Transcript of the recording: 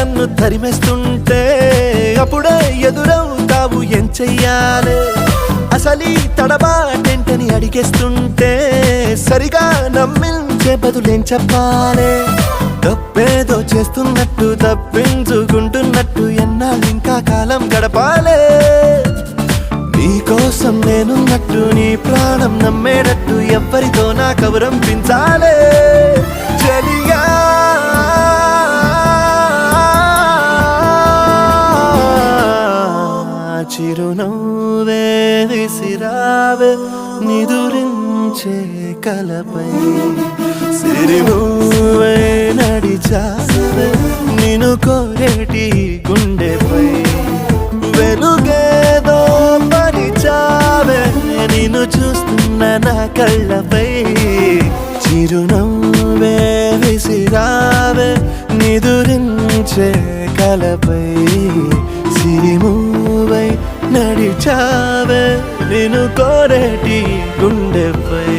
నన్ను తరిమేస్తుంటే అప్పుడే ఎదురవుతావు ఏం చెయ్యాలే అసలీ తడబాటేంటని అడిగేస్తుంటే సరిగా నమ్మించే బదులేం చెప్పాలే తప్పేదో చేస్తున్నట్టు తప్పించుకుంటున్నట్టు ఎన్నాళ్ళు ఇంకా కాలం గడపాలే నీకోసం నేనున్నట్టు నీ ప్రాణం నమ్మేటట్టు ఎవ్వరితో నా కబురంపించాలే చెలియా చిరునవ్వే విసిరావే నిదురించే కలపై సిరిమూవే నడిచావే నిన్ను కోరేటి గుండెపై వెలుగేదో పరిచావే నిన్ను చూస్తున్న నా కళ్ళపై చిరునవ్వే విసిరావే నిదురించే కలపై సిరిమూవై నడిచావే నిన్ను కోరేటి గుండెపై